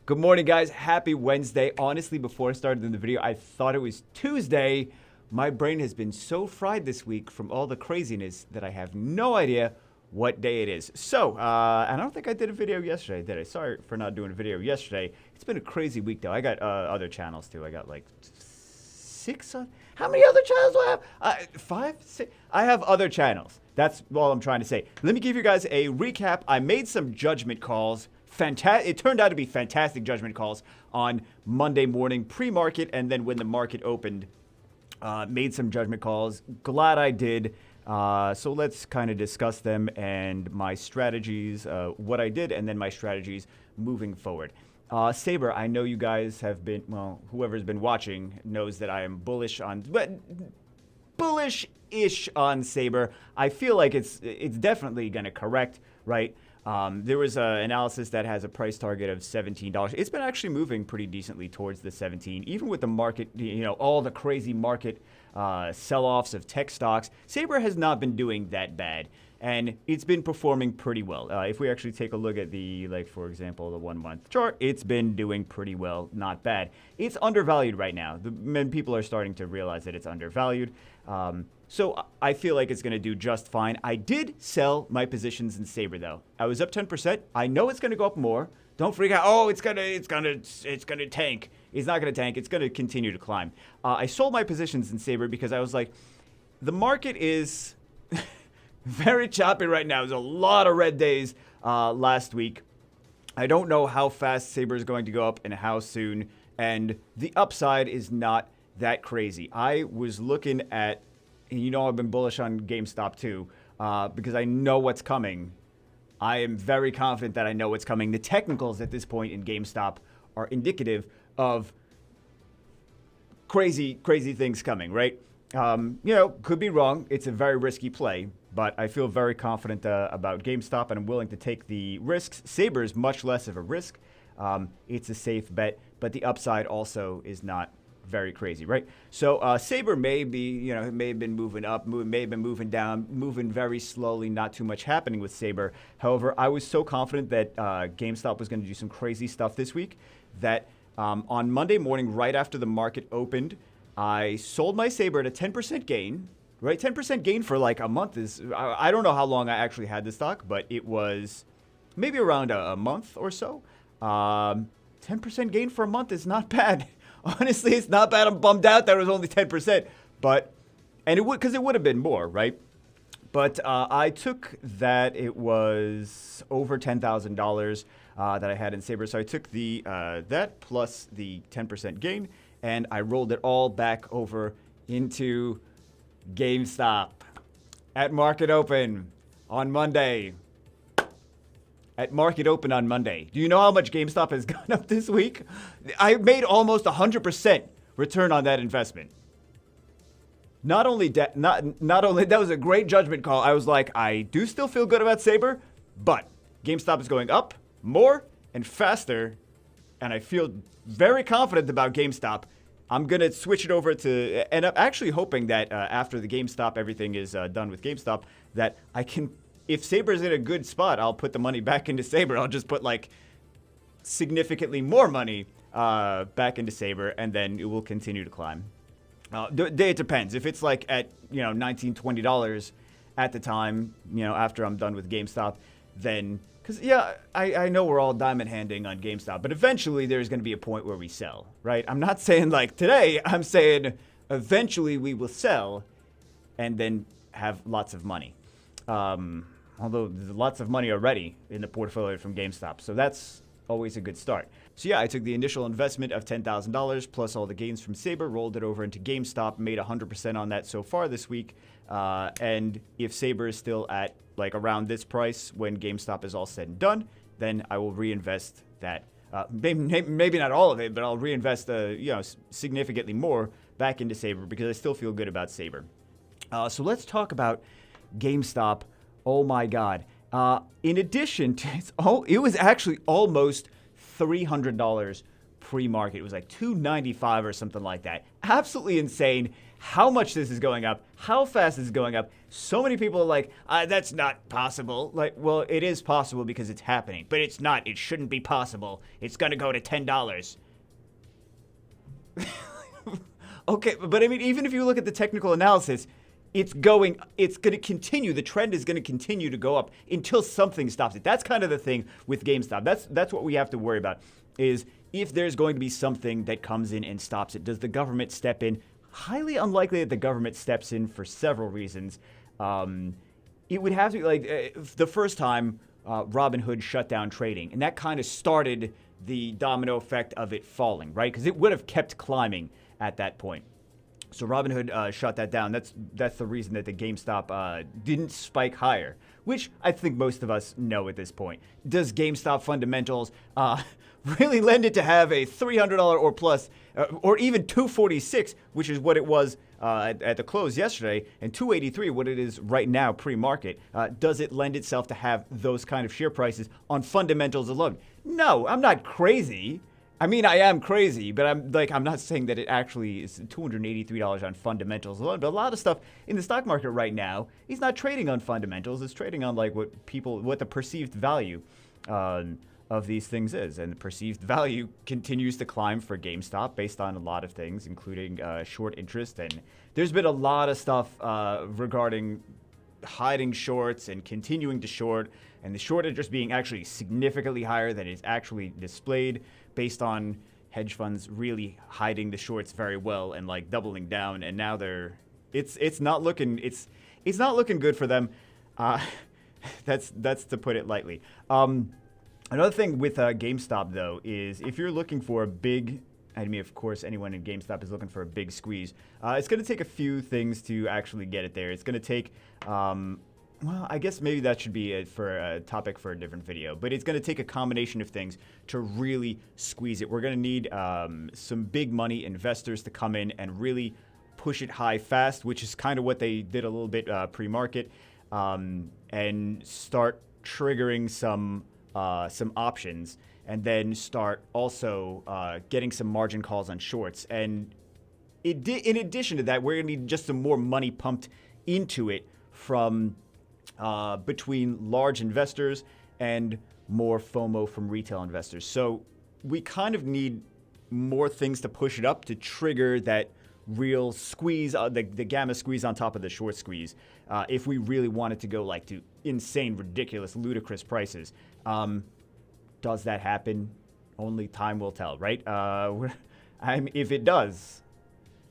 Good morning, guys. Happy Wednesday. Honestly, before I started in the video, I thought it was Tuesday. My brain has been so fried this week from all the craziness that I have no idea what day it is. So, and I don't think I did a video yesterday, did I? Sorry for not doing a video yesterday. It's been a crazy week, though. I got other channels, too. I got like 6 on... How many other channels do I have? 5? 6? I have other channels. That's all I'm trying to say. Let me give you guys a recap. I made some judgment calls. It turned out to be fantastic judgment calls on Monday morning pre-market, and then when the market opened, made some judgment calls. Glad I did. So let's kind of discuss them and my strategies, what I did, and then my strategies moving forward. Saber, I know you guys have been, well, whoever's been watching knows that I am bullish on, but bullish-ish on Saber. I feel like it's definitely going to correct, right? There was an analysis that has a price target of $17. It's been actually moving pretty decently towards the 17, even with the market, you know, all the crazy market sell-offs of tech stocks. Saber has not been doing that bad, and it's been performing pretty well. If we actually take a look at the, like, for example, the 1-month chart, it's been doing pretty well, not bad. It's undervalued right now. People are starting to realize that it's undervalued. So I feel like it's going to do just fine. I did sell my positions in Saber, though. I was up 10%. I know it's going to go up more. Don't freak out. Oh, it's gonna tank. It's not going to tank. It's going to continue to climb. I sold my positions in Saber because I was like, the market is very choppy right now. There's a lot of red days last week. I don't know how fast Saber is going to go up and how soon. And the upside is not that crazy. I was looking at, and you know I've been bullish on GameStop too, because I know what's coming. I am very confident that I know what's coming. The technicals at this point in GameStop are indicative of crazy things coming, right? You know, could be wrong. It's a very risky play, but I feel very confident about GameStop, and I'm willing to take the risks. Saber is much less of a risk. It's a safe bet, but the upside also is not very crazy, right? So Saber may be, you know, it may have been moving up, may have been moving down, moving very slowly, not too much happening with Saber. However, I was so confident that GameStop was going to do some crazy stuff this week that on Monday morning, right after the market opened, I sold my Saber at a 10% gain, right? 10% gain for like a month is, I don't know how long I actually had the stock, but it was maybe around a month or so. 10% gain for a month is not bad. Honestly, it's not bad. I'm bummed out that it was only 10%, but, and it would, because it would have been more, right? But I took that, it was over $10,000 that I had in Saber. So I took the that plus the 10% gain, and I rolled it all back over into GameStop at market open on Monday. At market open on Monday. Do you know how much GameStop has gone up this week? I made almost 100% return on that investment. Not only that was a great judgment call. I was like, I do still feel good about Saber, but GameStop is going up more and faster, and I feel very confident about GameStop. I'm going to switch it over to, and I'm actually hoping that after the GameStop, everything is done with GameStop, that I can, if Saber's in a good spot, I'll put the money back into Saber. I'll just put like significantly more money back into Saber, and then it will continue to climb. It depends. If it's like at, you know, $19, $20 at the time, you know, after I'm done with GameStop, then, because, yeah, I know we're all diamond handing on GameStop, but eventually there's going to be a point where we sell, right? I'm not saying like today, I'm saying eventually we will sell and then have lots of money. Although there's lots of money already in the portfolio from GameStop. So that's always a good start. So yeah, I took the initial investment of $10,000 plus all the gains from Saber, rolled it over into GameStop, made 100% on that so far this week. And if Saber is still at like around this price when GameStop is all said and done, then I will reinvest that. Maybe not all of it, but I'll reinvest you know, significantly more back into Saber because I still feel good about Saber. So let's talk about GameStop. Oh my God. In addition to, it was actually almost $300 pre-market. It was like $295 or something like that. absolutely insane how much this is going up, how fast this is going up. So many people are like, that's not possible. Like, well, it is possible because it's happening, but it's not. It shouldn't be possible. It's going to go to $10. Okay, but I mean, even if you look at the technical analysis, it's going to continue. The trend is going to continue to go up until something stops it. That's kind of the thing with GameStop. That's what we have to worry about, is if there's going to be something that comes in and stops it, does the government step in? Highly unlikely that the government steps in for several reasons. It would have to be like the first time Robinhood shut down trading, and that kind of started the domino effect of it falling, right? Because it would have kept climbing at that point. So Robinhood shut that down. That's the reason that the GameStop didn't spike higher, which I think most of us know at this point. Does GameStop fundamentals really lend it to have a $300 or plus, or even $246, which is what it was at the close yesterday, and $283, what it is right now pre-market? Does it lend itself to have those kind of share prices on fundamentals alone? No, I'm not crazy. I mean, I am crazy, but I'm not saying that it actually is $283 on fundamentals alone. But a lot of stuff in the stock market right now is not trading on fundamentals. It's trading on like what the perceived value of these things is. And the perceived value continues to climb for GameStop based on a lot of things, including short interest. And there's been a lot of stuff regarding hiding shorts and continuing to short, and the short interest being actually significantly higher than is actually displayed, based on hedge funds really hiding the shorts very well and like doubling down. And now it's not looking good for them. That's to put it lightly. Another thing with GameStop though is if you're looking for a big, I mean, of course, anyone in GameStop is looking for a big squeeze. It's going to take a few things to actually get it there. It's going to take, well, I guess maybe that should be for a topic for a different video. But it's going to take a combination of things to really squeeze it. We're going to need some big money investors to come in and really push it high fast, which is kind of what they did a little bit pre-market, and start triggering some options, and then start also getting some margin calls on shorts. And in addition to that, we're going to need just some more money pumped into it from between large investors and more FOMO from retail investors. So we kind of need more things to push it up to trigger that real squeeze, the gamma squeeze on top of the short squeeze, if we really want it to go like to insane, ridiculous, ludicrous prices. Does that happen? Only time will tell, right? If it does,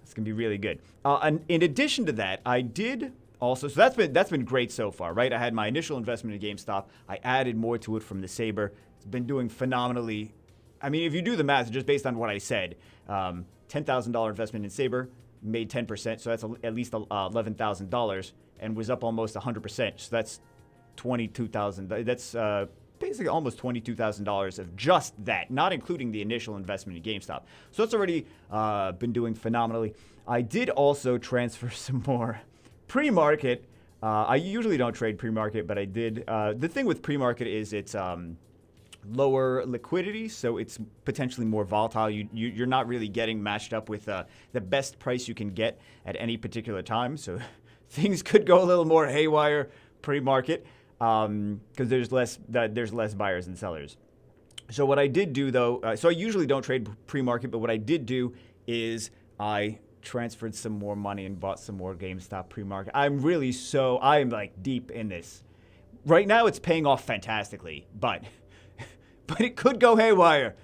it's going to be really good. And in addition to that, I did also, so that's been great so far, right? I had my initial investment in GameStop. I added more to it from the Saber. It's been doing phenomenally. I mean, if you do the math, just based on what I said, $10,000 investment in Saber made 10%, so that's at least $11,000, and was up almost 100%. So that's $22,000. That's basically almost $22,000 of just that, not including the initial investment in GameStop. So it's already been doing phenomenally. I did also transfer some more pre-market. I usually don't trade pre-market, but I did. The thing with pre-market is it's lower liquidity, so it's potentially more volatile. You're not really getting matched up with the best price you can get at any particular time. So things could go a little more haywire pre-market because there's less buyers and sellers. So what I did do though, so I usually don't trade pre-market, but what I did do is I transferred some more money and bought some more GameStop pre-market. I'm like deep in this. Right now it's paying off fantastically, but it could go haywire.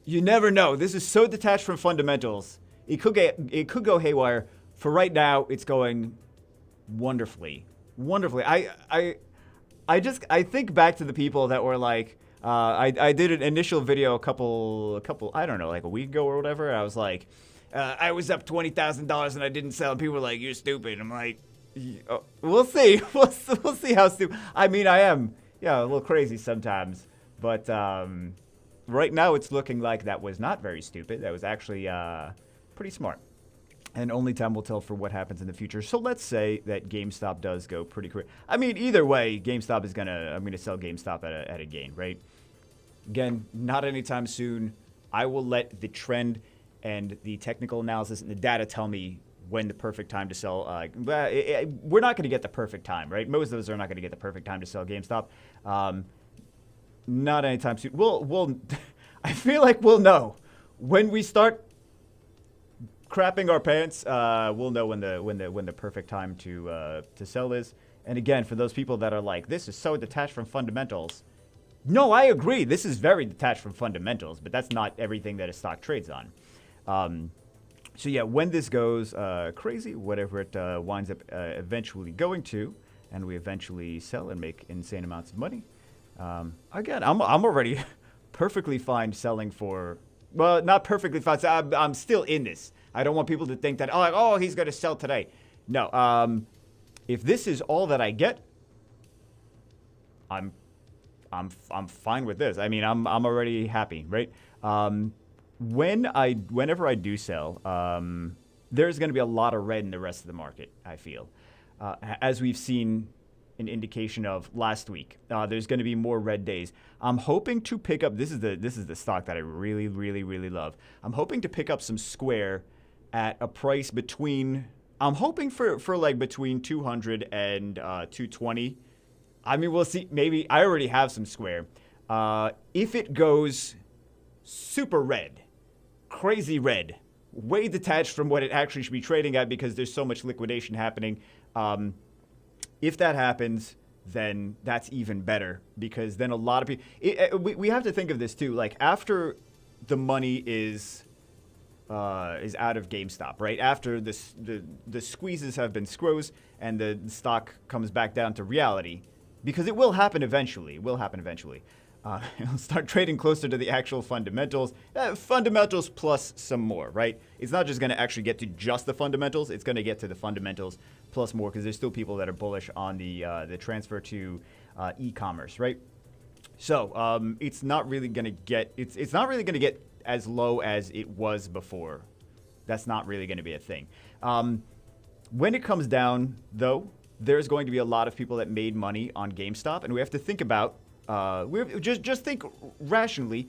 You never know. This is so detached from fundamentals. It could go haywire. For right now, it's going wonderfully. I think back to the people that were like, I did an initial video a couple, I don't know, like a week ago or whatever. I was like, I was up $20,000 and I didn't sell. And people were like, "You're stupid." I'm like, we'll see. We'll see how stupid. I mean, I am, a little crazy sometimes. But right now it's looking like that was not very stupid. That was actually pretty smart. And only time will tell for what happens in the future. So let's say that GameStop does go pretty quick. I mean, either way, I'm gonna sell GameStop at a gain, right? Again, not anytime soon. I will let the trend and the technical analysis and the data tell me when the perfect time to sell. We're not going to get the perfect time, right? Most of us are not going to get the perfect time to sell GameStop. Not anytime soon. We'll I feel like we'll know when we start crapping our pants. We'll know when the perfect time to sell is. And again, for those people that are like, this is so detached from fundamentals. No, I agree. This is very detached from fundamentals, but that's not everything that a stock trades on. So yeah, when this goes crazy, whatever it winds up eventually going to, and we eventually sell and make insane amounts of money. Again, I'm already perfectly fine selling for, well, not perfectly fine. I'm still in this. I don't want people to think that, oh, he's going to sell today. No. If this is all that I get, I'm fine with this. I mean, I'm already happy, right? Whenever I do sell, there's going to be a lot of red in the rest of the market, I feel. As we've seen an indication of last week, there's going to be more red days. I'm hoping to pick up, this is the stock that I really, really, really love. I'm hoping to pick up some Square at a price between, I'm hoping for like between 200 and 220. I mean, we'll see. Maybe I already have some Square. If it goes super red, crazy red, way detached from what it actually should be trading at because there's so much liquidation happening. If that happens, then that's even better because then a lot of people. We have to think of this too. Like after the money is out of GameStop, right? After the squeezes have been squeezed and the stock comes back down to reality, because it will happen eventually. It'll start trading closer to the actual fundamentals. Fundamentals plus some more, right? It's not just going to actually get to just the fundamentals. It's going to get to the fundamentals plus more because there's still people that are bullish on the transfer to e-commerce, right? So it's not really going to get it's not really going to get as low as it was before. That's not really going to be a thing. When it comes down, though, there's going to be a lot of people that made money on GameStop, and we have to think about. Just think rationally.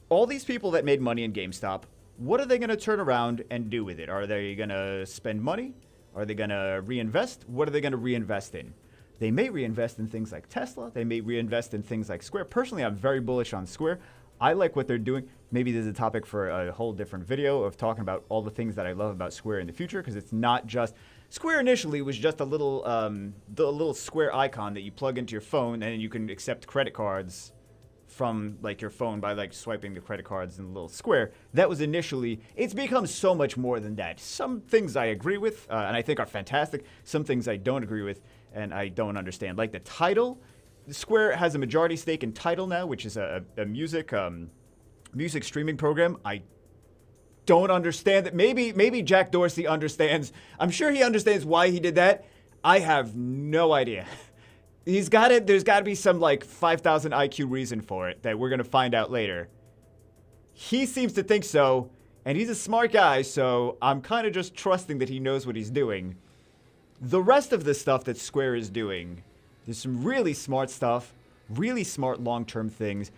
All these people that made money in GameStop, what are they going to turn around and do with it? Are they going to spend money? Are they going to reinvest? What are they going to reinvest in? They may reinvest in things like Tesla. They may reinvest in things like Square. Personally, I'm very bullish on Square. I like what they're doing. Maybe there's a topic for a whole different video of talking about all the things that I love about Square in the future, because it's not just Square. Initially was just a little the little square icon that you plug into your phone, and you can accept credit cards from like your phone by like swiping the credit cards in the little square. That was initially. It's become so much more than that. Some things I agree with and I think are fantastic. Some things I don't agree with and I don't understand. Like the Tidal. Square has a majority stake in Tidal now, which is a music streaming program. I don't understand that. Maybe Jack Dorsey understands. I'm sure he understands why he did that. I have no idea. He's got it. There's got to be some like 5,000 IQ reason for it that we're going to find out later. He seems to think so, and he's a smart guy, so I'm kind of just trusting that he knows what he's doing. The rest of the stuff that Square is doing, there's some really smart stuff, really smart long-term things.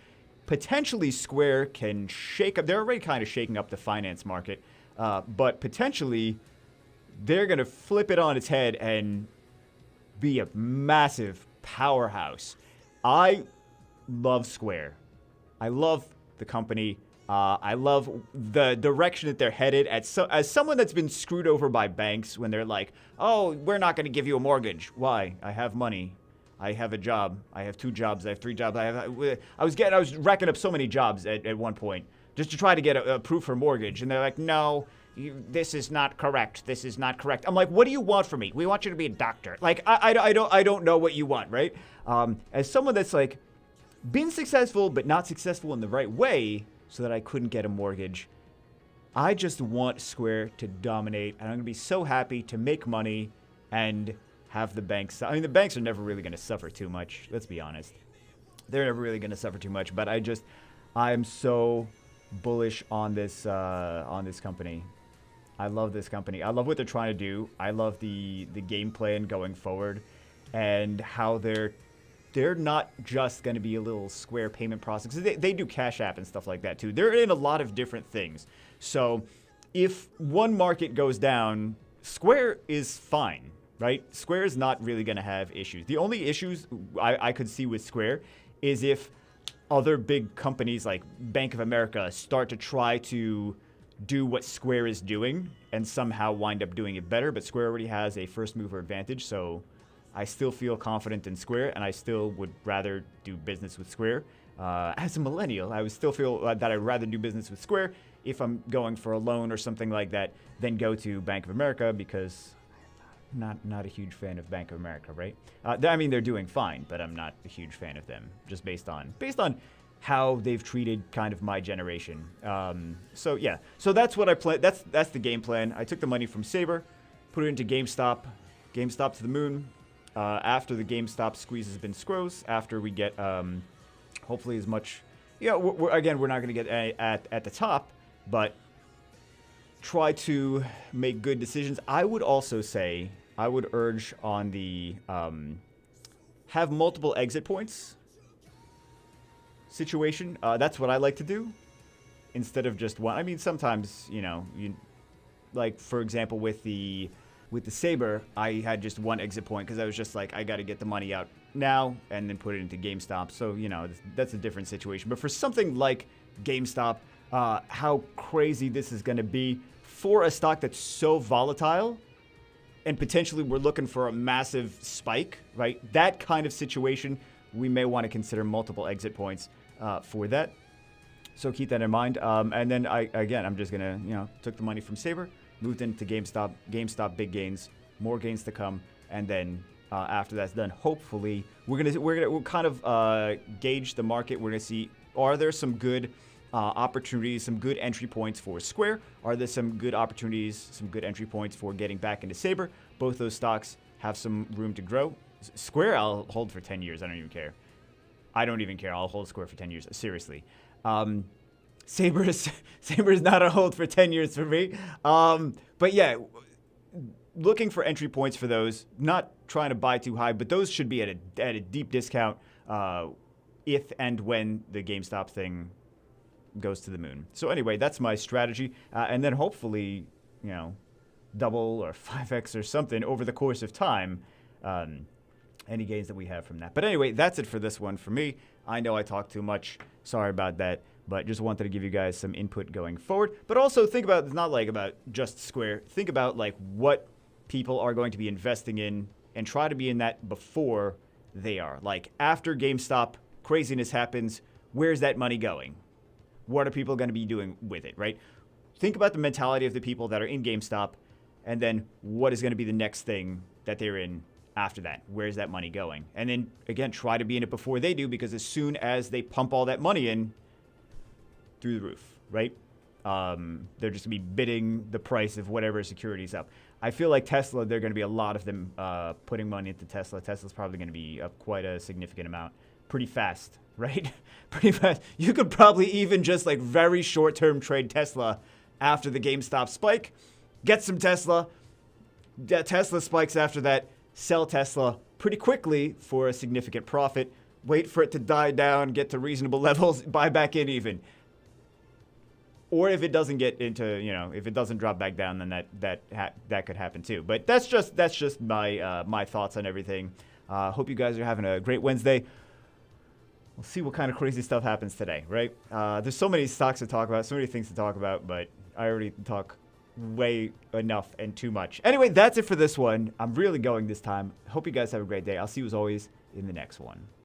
Potentially Square can shake up. They're already kind of shaking up the finance market, but potentially they're going to flip it on its head and be a massive powerhouse. I love Square. I love the company. I love the direction that they're headed. As someone that's been screwed over by banks when they're like, oh, we're not going to give you a mortgage. Why? I have money. I have a job. I have 2 jobs. I have 3 jobs. I was racking up so many jobs at one point just to try to get a proof for mortgage. And they're like, no, this is not correct. This is not correct. I'm like, what do you want from me? We want you to be a doctor. Like, I don't know what you want, right? As someone that's like been successful but not successful in the right way so that I couldn't get a mortgage, I just want Square to dominate. And I'm going to be so happy to make money and have the banks. I mean, the banks are never really going to suffer too much. Let's be honest. They're never really going to suffer too much. But I'm so bullish on this company. I love this company. I love what they're trying to do. I love the game plan going forward and how they're they're not just going to be a little Square payment processor. They do Cash App and stuff like that too. They're in a lot of different things. So if one market goes down, Square is fine, right? Square is not really going to have issues. The only issues I could see with Square is if other big companies like Bank of America start to try to do what Square is doing and somehow wind up doing it better. But Square already has a first mover advantage, so I still feel confident in Square, and I still would rather do business with Square. As a millennial, I would still feel that I'd rather do business with Square if I'm going for a loan or something like that than go to Bank of America, because I'm not a huge fan of Bank of America, right? I mean, they're doing fine, but I'm not a huge fan of them, just based on how they've treated kind of my generation. So yeah, so that's what I plan. That's the game plan. I took the money from Saber, put it into GameStop to the moon. After the GameStop squeeze has been scrosed, after we get hopefully as much, we're not going to get at the top, but try to make good decisions. I would also say, I would urge on the have multiple exit points situation. That's what I like to do instead of just one. I mean, sometimes, like for example, with the Saber, I had just one exit point because I was just like, I got to get the money out now and then put it into GameStop. So, that's a different situation. But for something like GameStop, how crazy this is going to be for a stock that's so volatile and potentially we're looking for a massive spike, right? That kind of situation, we may want to consider multiple exit points for that. So keep that in mind. And then I'm just going to, took the money from Saber, moved into GameStop, big gains, more gains to come, and then after that's done, hopefully we'll kind of gauge the market. We're gonna see, are there some good opportunities, some good entry points for Square? Are there some good opportunities, some good entry points for getting back into Saber? Both those stocks have some room to grow. Square, I'll hold for 10 years. I don't even care. I'll hold Square for 10 years. Seriously. Saber is not a hold for 10 years for me. But yeah, looking for entry points for those, not trying to buy too high, but those should be at a deep discount if and when the GameStop thing goes to the moon. So anyway, that's my strategy. And then hopefully, double or 5x or something over the course of time, any gains that we have from that. But anyway, that's it for this one for me. I know I talked too much. Sorry about that. But just wanted to give you guys some input going forward. But also think about, it's not like about just Square. Think about like what people are going to be investing in and try to be in that before they are. Like after GameStop craziness happens, where's that money going? What are people going to be doing with it, right? Think about the mentality of the people that are in GameStop, and then what is going to be the next thing that they're in after that? Where's that money going? And then again, try to be in it before they do, because as soon as they pump all that money in, through the roof, right? They're just going to be bidding the price of whatever security's up. I feel like Tesla, there are going to be a lot of them putting money into Tesla. Tesla's probably going to be up quite a significant amount pretty fast, right? Pretty fast. You could probably even just like very short-term trade Tesla after the GameStop spike, get some Tesla. Tesla spikes after that, sell Tesla pretty quickly for a significant profit, wait for it to die down, get to reasonable levels, buy back in even. Or if it doesn't get into, if it doesn't drop back down, then that could happen too. But that's just my my thoughts on everything. Hope you guys are having a great Wednesday. We'll see what kind of crazy stuff happens today, right? There's so many stocks to talk about, so many things to talk about, but I already talk way enough and too much. Anyway, that's it for this one. I'm really going this time. Hope you guys have a great day. I'll see you as always in the next one.